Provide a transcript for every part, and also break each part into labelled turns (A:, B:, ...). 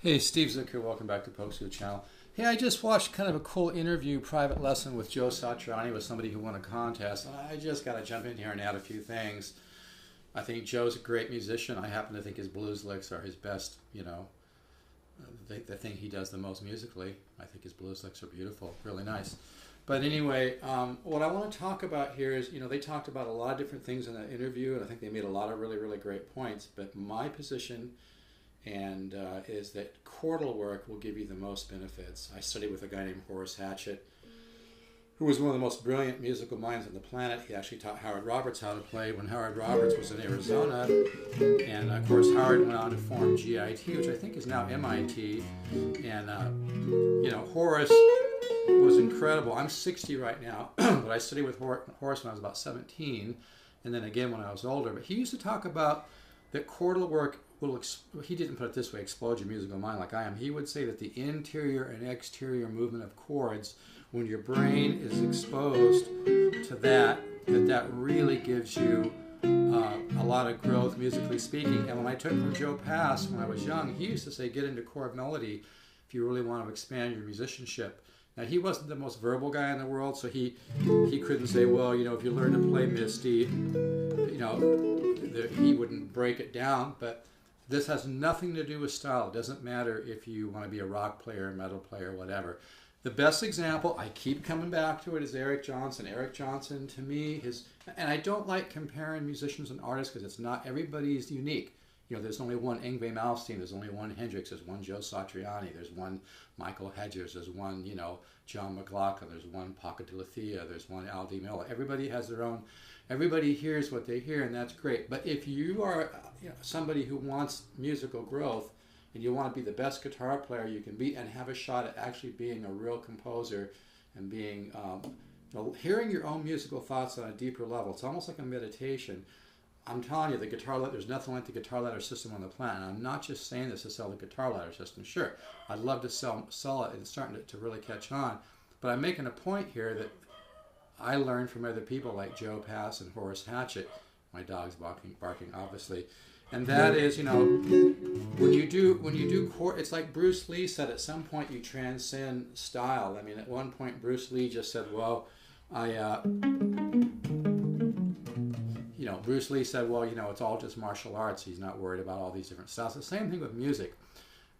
A: Hey, Steve Zucker, welcome back to Poke's channel. Hey, I just watched kind of a cool interview, private lesson with Joe Satriani with somebody who won a contest, and I just got to jump in here and add a few things. I think Joe's a great musician. I happen to think his blues licks are his best, the thing he does the most musically. I think his blues licks are beautiful, really nice. But anyway, what I want to talk about here is, they talked about a lot of different things in that interview, and I think they made a lot of really, really great points. But my position is that chordal work will give you the most benefits. I studied with a guy named Horace Hatchett, who was one of the most brilliant musical minds on the planet. He actually taught Howard Roberts how to play when Howard Roberts was in Arizona. And of course, Howard went on to form GIT, which I think is now MIT. And, Horace was incredible. I'm 60 right now, but I studied with Horace when I was about 17, and then again when I was older. But he used to talk about that chordal work will, he didn't put it this way, explode your musical mind like I am. He would say that the interior and exterior movement of chords, when your brain is exposed to that really gives you a lot of growth musically speaking. And when I took from Joe Pass when I was young, he used to say, get into chord melody if you really want to expand your musicianship. Now, he wasn't the most verbal guy in the world, so he couldn't say, well, if you learn to play Misty, he wouldn't break it down. But this has nothing to do with style. It doesn't matter if you want to be a rock player, metal player, whatever. The best example, I keep coming back to it, is Eric Johnson. Eric Johnson, to me, and I don't like comparing musicians and artists because it's not, everybody's unique. There's only one Yngwie Malmsteen, there's only one Hendrix, there's one Joe Satriani, there's one Michael Hedges, there's one, John McLaughlin, there's one Paco de Lucia, there's one Al Di Meola. Everybody has their own, everybody hears what they hear, and that's great. But if you are somebody who wants musical growth, and you want to be the best guitar player you can be and have a shot at actually being a real composer and being, hearing your own musical thoughts on a deeper level, it's almost like a meditation. I'm telling you, there's nothing like the guitar ladder system on the planet. And I'm not just saying this to sell the guitar ladder system. Sure, I'd love to sell it, and it's starting to really catch on. But I'm making a point here that I learned from other people like Joe Pass and Horace Hatchett. My dog's barking obviously. And that is, when you do chord, it's like Bruce Lee said, at some point you transcend style. I mean, at one point Bruce Lee just said, well, Bruce Lee said, well, it's all just martial arts. He's not worried about all these different styles. The same thing with music.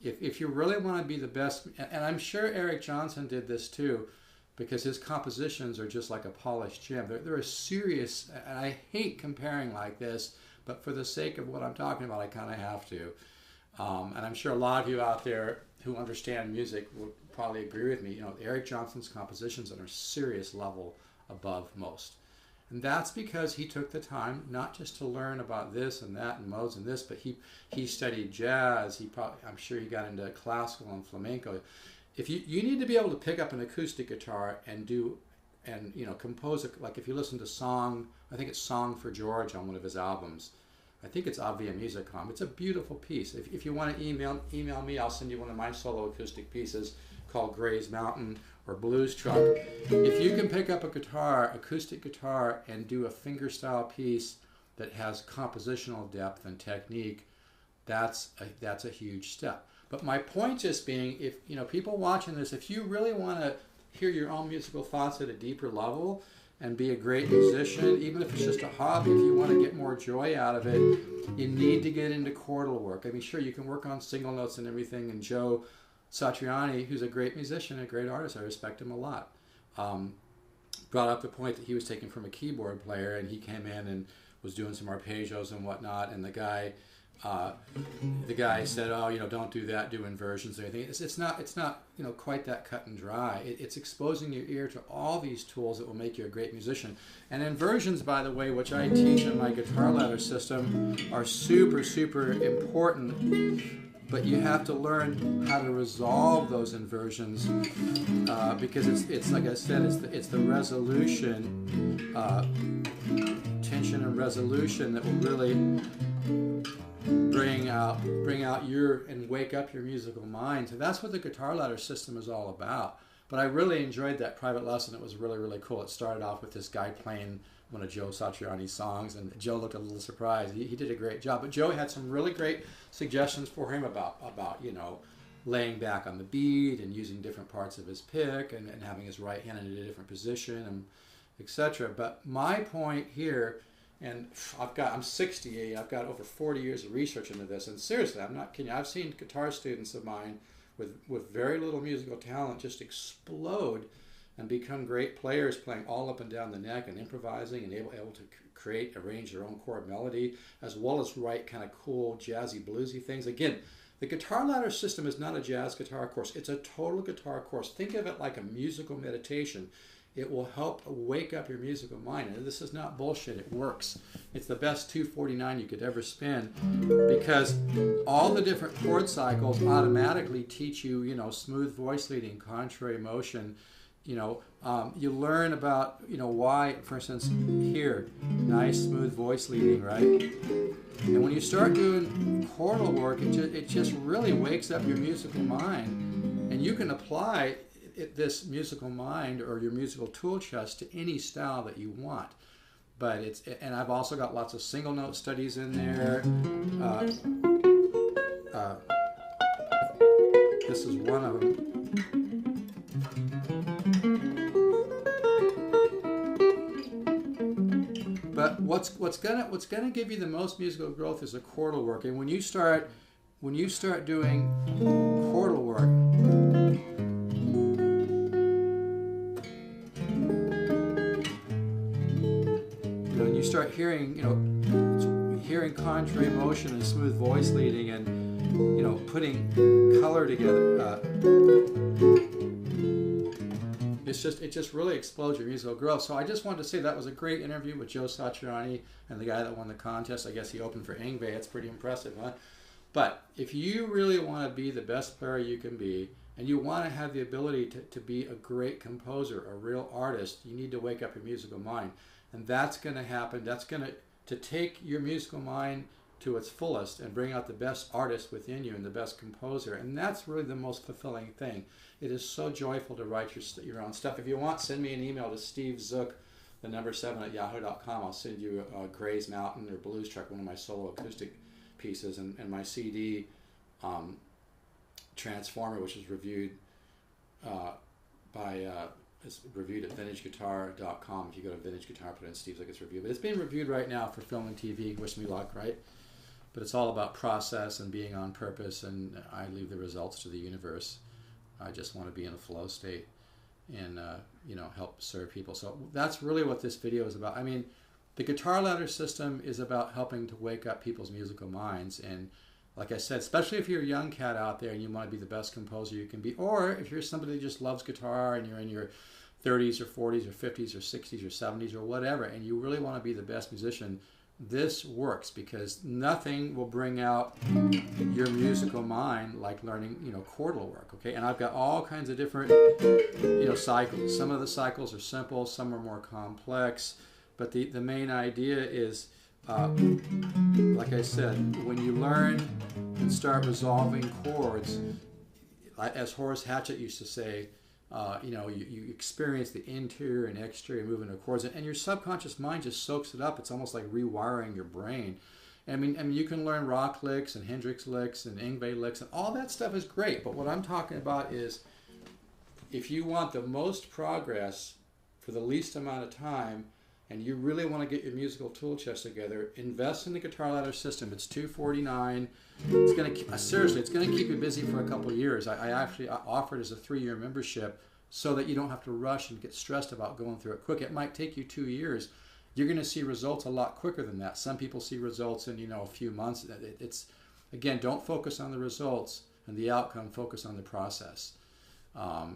A: If you really want to be the best, and I'm sure Eric Johnson did this too, because his compositions are just like a polished gem. They're a serious, and I hate comparing like this, but for the sake of what I'm talking about, I kind of have to. And I'm sure a lot of you out there who understand music would probably agree with me. Eric Johnson's compositions are a serious level above most. And that's because he took the time not just to learn about this and that and modes and this, but he studied jazz. I'm sure he got into classical and flamenco. If you need to be able to pick up an acoustic guitar and compose it, like if you listen to Song, I think it's Song for George on one of his albums. I think it's Avia Musicom. It's a beautiful piece. If you want to email me, I'll send you one of my solo acoustic pieces called Gray's Mountain or Blues Truck. If you can pick up a guitar, acoustic guitar, and do a fingerstyle piece that has compositional depth and technique, that's a huge step. But my point just being, if people watching this, if you really want to hear your own musical thoughts at a deeper level and be a great musician, even if it's just a hobby, if you want to get more joy out of it, you need to get into chordal work. I mean, sure, you can work on single notes and everything, and Joe Satriani, who's a great musician, a great artist, I respect him a lot, brought up the point that he was taken from a keyboard player, and he came in and was doing some arpeggios and whatnot, and the guy said, oh, don't do that, do inversions and everything. It's not quite that cut and dry. It's exposing your ear to all these tools that will make you a great musician. And inversions, by the way, which I teach in my guitar ladder system, are super, super important. But you have to learn how to resolve those inversions because it's like I said, it's the resolution, tension and resolution that will really bring out and wake up your musical mind. So that's what the guitar ladder system is all about. But I really enjoyed that private lesson. It was really, really cool. It started off with this guy playing one of Joe Satriani's songs, and Joe looked a little surprised. He did a great job. But Joe had some really great suggestions for him about laying back on the beat and using different parts of his pick and having his right hand in a different position and etc. But my point here, and I'm 68, I've got over 40 years of research into this, and seriously, I'm not kidding you. I've seen guitar students of mine with very little musical talent just explode and become great players, playing all up and down the neck and improvising and able to arrange their own chord melody, as well as write kind of cool, jazzy, bluesy things. Again, the Guitar Ladder System is not a jazz guitar course. It's a total guitar course. Think of it like a musical meditation. It will help wake up your musical mind. And this is not bullshit. It works. It's the best 249 you could ever spend, because all the different chord cycles automatically teach you, smooth voice leading, contrary motion. You learn about, why, for instance, here, nice smooth voice leading, right? And when you start doing chordal work, it just really wakes up your musical mind, and you can apply this musical mind or your musical tool chest to any style that you want. But and I've also got lots of single note studies in there. This is one of them. But what's gonna give you the most musical growth is the chordal work. And when you start doing chordal work, when you start hearing contrary motion and smooth voice leading, and putting color together, it just really explodes your musical growth. So I just wanted to say that was a great interview with Joe Satriani and the guy that won the contest. I guess he opened for Yngwie. It's pretty impressive, huh? But if you really want to be the best player you can be, and you want to have the ability to be a great composer, a real artist, you need to wake up your musical mind. And that's going to happen. That's going to take your musical mind to its fullest and bring out the best artist within you and the best composer. And that's really the most fulfilling thing. It is so joyful to write your own stuff. If you want, send me an email to stevezook, the number 7 at yahoo.com. I'll send you Gray's Mountain or Blues Truck, one of my solo acoustic pieces, and my CD, Transformer, which is reviewed it's reviewed at vintageguitar.com. If you go to Vintage Guitar, put in Steve Zook, it's reviewed. But it's being reviewed right now for film and TV. Wish me luck, right? But it's all about process and being on purpose, and I leave the results to the universe. I just want to be in a flow state and help serve people. So that's really what this video is about. I mean, the Guitar Ladder System is about helping to wake up people's musical minds. And like I said, especially if you're a young cat out there and you want to be the best composer you can be, or if you're somebody that just loves guitar and you're in your 30s or 40s or 50s or 60s or 70s or whatever, and you really want to be the best musician, this works, because nothing will bring out your musical mind like learning, chordal work, okay? And I've got all kinds of different, cycles. Some of the cycles are simple, some are more complex, but the main idea is, like I said, when you learn and start resolving chords, as Horace Hatchett used to say, you experience the interior and exterior movement of chords, and your subconscious mind just soaks it up. It's almost like rewiring your brain. I mean, you can learn rock licks and Hendrix licks and Yngwie licks, and all that stuff is great. But what I'm talking about is, if you want the most progress for the least amount of time, and you really want to get your musical tool chest together, invest in the Guitar Ladder System. It's $249. It's going to seriously, it's going to keep you busy for a couple of years. I actually offer it as a 3-year membership so that you don't have to rush and get stressed about going through it quick. It might take you 2 years. You're going to see results a lot quicker than that. Some people see results in a few months. It's again, don't focus on the results and the outcome. Focus on the process.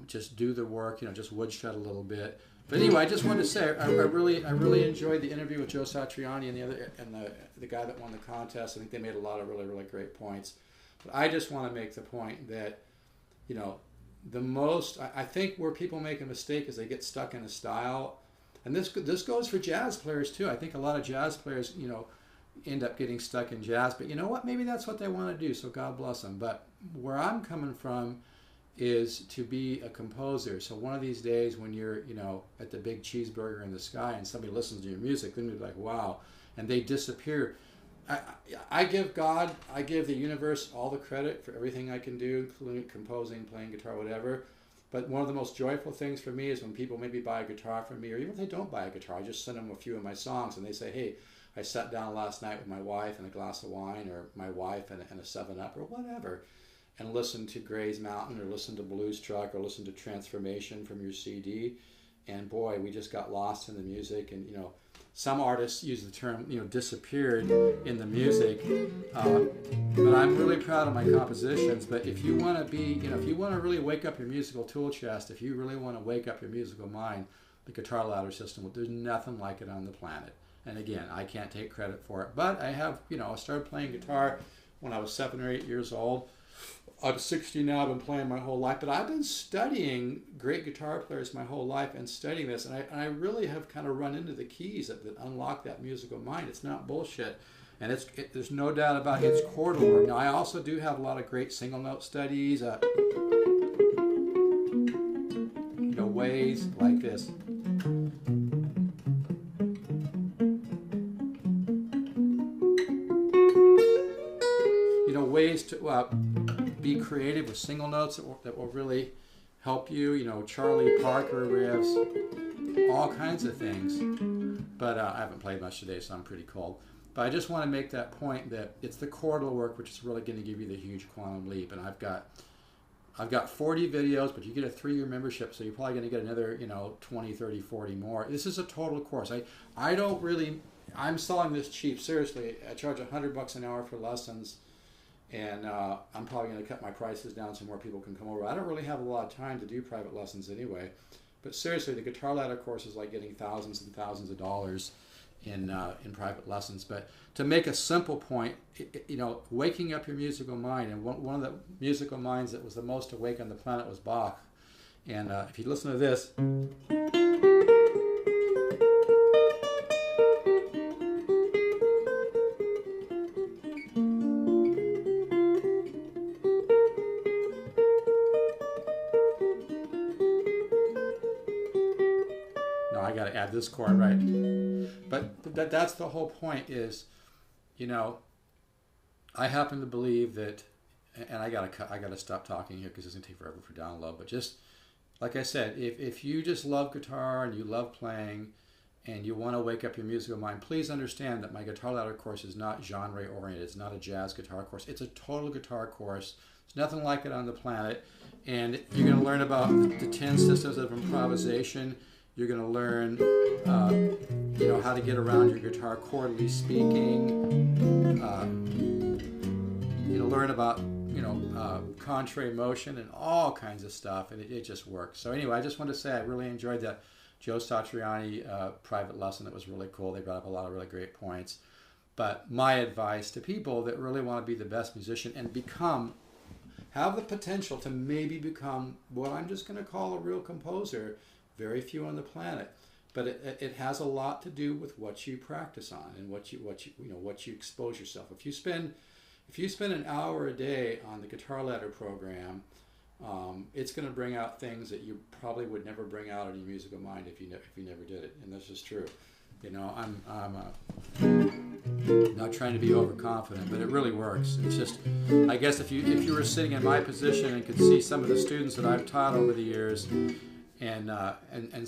A: Just do the work. Just woodshed a little bit. But anyway, I just wanted to say I really enjoyed the interview with Joe Satriani and the guy that won the contest. I think they made a lot of really great points. But I just want to make the point that I think where people make a mistake is they get stuck in a style, and this goes for jazz players too. I think a lot of jazz players end up getting stuck in jazz. But you know what? Maybe that's what they want to do. So God bless them. But where I'm coming from is to be a composer. So one of these days when you're, at the big cheeseburger in the sky and somebody listens to your music, then you're like, wow, and they disappear. I, I give God, I give the universe all the credit for everything I can do, including composing, playing guitar, whatever. But one of the most joyful things for me is when people maybe buy a guitar from me, or even if they don't buy a guitar, I just send them a few of my songs, and they say, hey, I sat down last night with my wife and a glass of wine, or my wife and a 7-Up, or whatever, and listened to Gray's Mountain, or listened to Blues Truck, or listened to Transformation from your CD. And boy, we just got lost in the music. And, you know, some artists use the term, you know, disappeared in the music. But I'm really proud of my compositions. But if you want to be, you know, if you want to really wake up your musical tool chest, if you really want to wake up your musical mind, the Guitar Ladder System, there's nothing like it on the planet. And again, I can't take credit for it. But I have, you know, I started playing guitar when I was 7 or 8 years old. I'm 60 now, I've been playing my whole life, but I've been studying great guitar players my whole life and studying this, and I really have kind of run into the keys that unlock that musical mind. It's not bullshit, and there's no doubt about its chordal work. Now, I also do have a lot of great single note studies, you know, ways like this. You know, ways to be creative with single notes that will really help you. You know, Charlie Parker riffs, all kinds of things. But I haven't played much today, so I'm pretty cold. But I just want to make that point that it's the chordal work which is really going to give you the huge quantum leap. And I've got 40 videos, but you get a 3-year membership, so you're probably going to get another, you know, 20, 30, 40 more. This is a total course. I don't really, I'm selling this cheap, seriously. I charge $100 an hour for lessons. And I'm probably going to cut my prices down so more people can come over. I don't really have a lot of time to do private lessons anyway. But seriously, the Guitar Ladder course is like getting thousands and thousands of dollars in private lessons. But to make a simple point, you know, waking up your musical mind, and one of the musical minds that was the most awake on the planet was Bach. And if you listen to this, I got to add this chord, right? But that's the whole point is, you know, I happen to believe that, and I gotta stop talking here because it's gonna take forever for download. But just like I said, if you just love guitar and you love playing, and you want to wake up your musical mind, please understand that my Guitar Ladder course is not genre oriented. It's not a jazz guitar course. It's a total guitar course. There's nothing like it on the planet, and you're gonna learn about the 10 systems of improvisation. You're going to learn, you know, how to get around your guitar chordally speaking. You'll learn about, you know, contrary motion and all kinds of stuff, and it just works. So anyway, I just want to say I really enjoyed that Joe Satriani private lesson. That was really cool. They brought up a lot of really great points. But my advice to people that really want to be the best musician and have the potential to maybe become what I'm just going to call a real composer. Very few on the planet, but it has a lot to do with what you practice on and what you expose yourself. If you spend an hour a day on the Guitar Ladder program, it's going to bring out things that you probably would never bring out in your musical mind if you never did it. And this is true. You know, I'm not trying to be overconfident, but it really works. It's just, I guess if you were sitting in my position and could see some of the students that I've taught over the years. And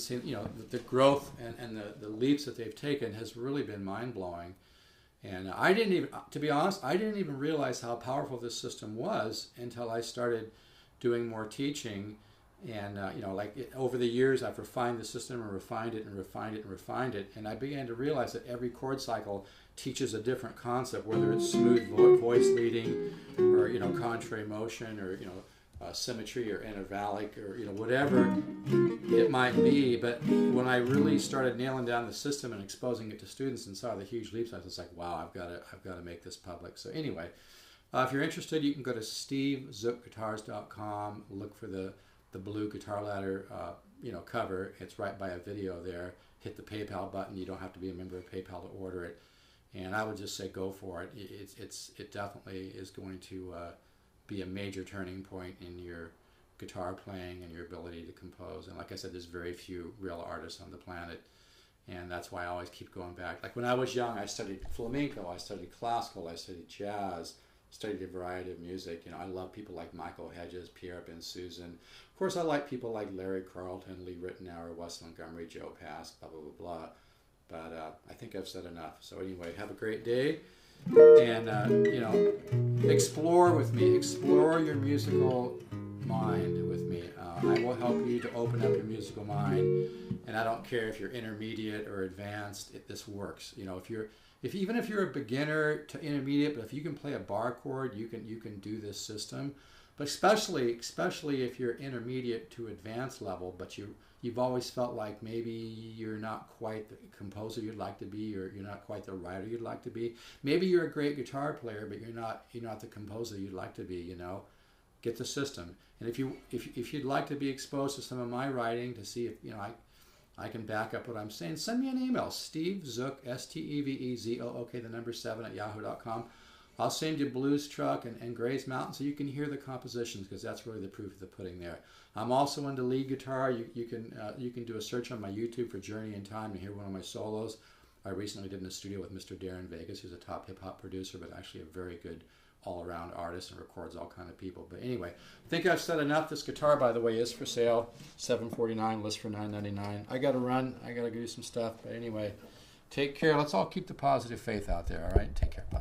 A: see, you know, the growth and the leaps that they've taken has really been mind-blowing. And I didn't even, to be honest, I didn't even realize how powerful this system was until I started doing more teaching. And, you know, like over the years, I've refined the system and refined it and refined it and refined it. And I began to realize that every chord cycle teaches a different concept, whether it's smooth voice leading or, you know, contrary motion or, you know, symmetry or intervallic or, you know, whatever it might be. But when I really started nailing down the system and exposing it to students and saw the huge leaps, I was like, wow, I've got to make this public. So anyway, if you're interested, you can go to stevezookguitars.com, look for the blue Guitar Ladder you know, cover. It's right by a video there. Hit the PayPal button. You don't have to be a member of PayPal to order it. And I would just say go for it. It definitely is going to be a major turning point in your guitar playing and your ability to compose. And like I said, there's very few real artists on the planet. And that's why I always keep going back. Like when I was young, I studied flamenco, I studied classical, I studied jazz, studied a variety of music. You know, I love people like Michael Hedges, Pierre Ben-Susan. Of course, I like people like Larry Carlton, Lee Ritenour, Wes Montgomery, Joe Pass, blah, blah, blah, blah. But I think I've said enough. So anyway, have a great day. And, you know, explore with me. Explore your musical mind with me. I will help you to open up your musical mind. And I don't care if you're intermediate or advanced. This works. You know, even if you're a beginner to intermediate, but if you can play a bar chord, you can do this system. But especially if you're intermediate to advanced level, but you've always felt like maybe you're not quite the composer you'd like to be, or you're not quite the writer you'd like to be. Maybe you're a great guitar player, but you're not the composer you'd like to be. You know, get the system. And if you'd like to be exposed to some of my writing to see if I can back up what I'm saying, send me an email, Steve Zook, STEVEZOOK, the number 7 at yahoo.com. I'll send you Blues Truck and Gray's Mountain so you can hear the compositions, because that's really the proof of the pudding there. I'm also into lead guitar. You can do a search on my YouTube for Journey in Time and hear one of my solos. I recently did in the studio with Mr. Darren Vegas, who's a top hip-hop producer, but actually a very good all-around artist and records all kind of people. But anyway, I think I've said enough. This guitar, by the way, is for sale. $749, list for $999. I got to run. I got to do some stuff. But anyway, take care. Let's all keep the positive faith out there, all right? Take care. Bye.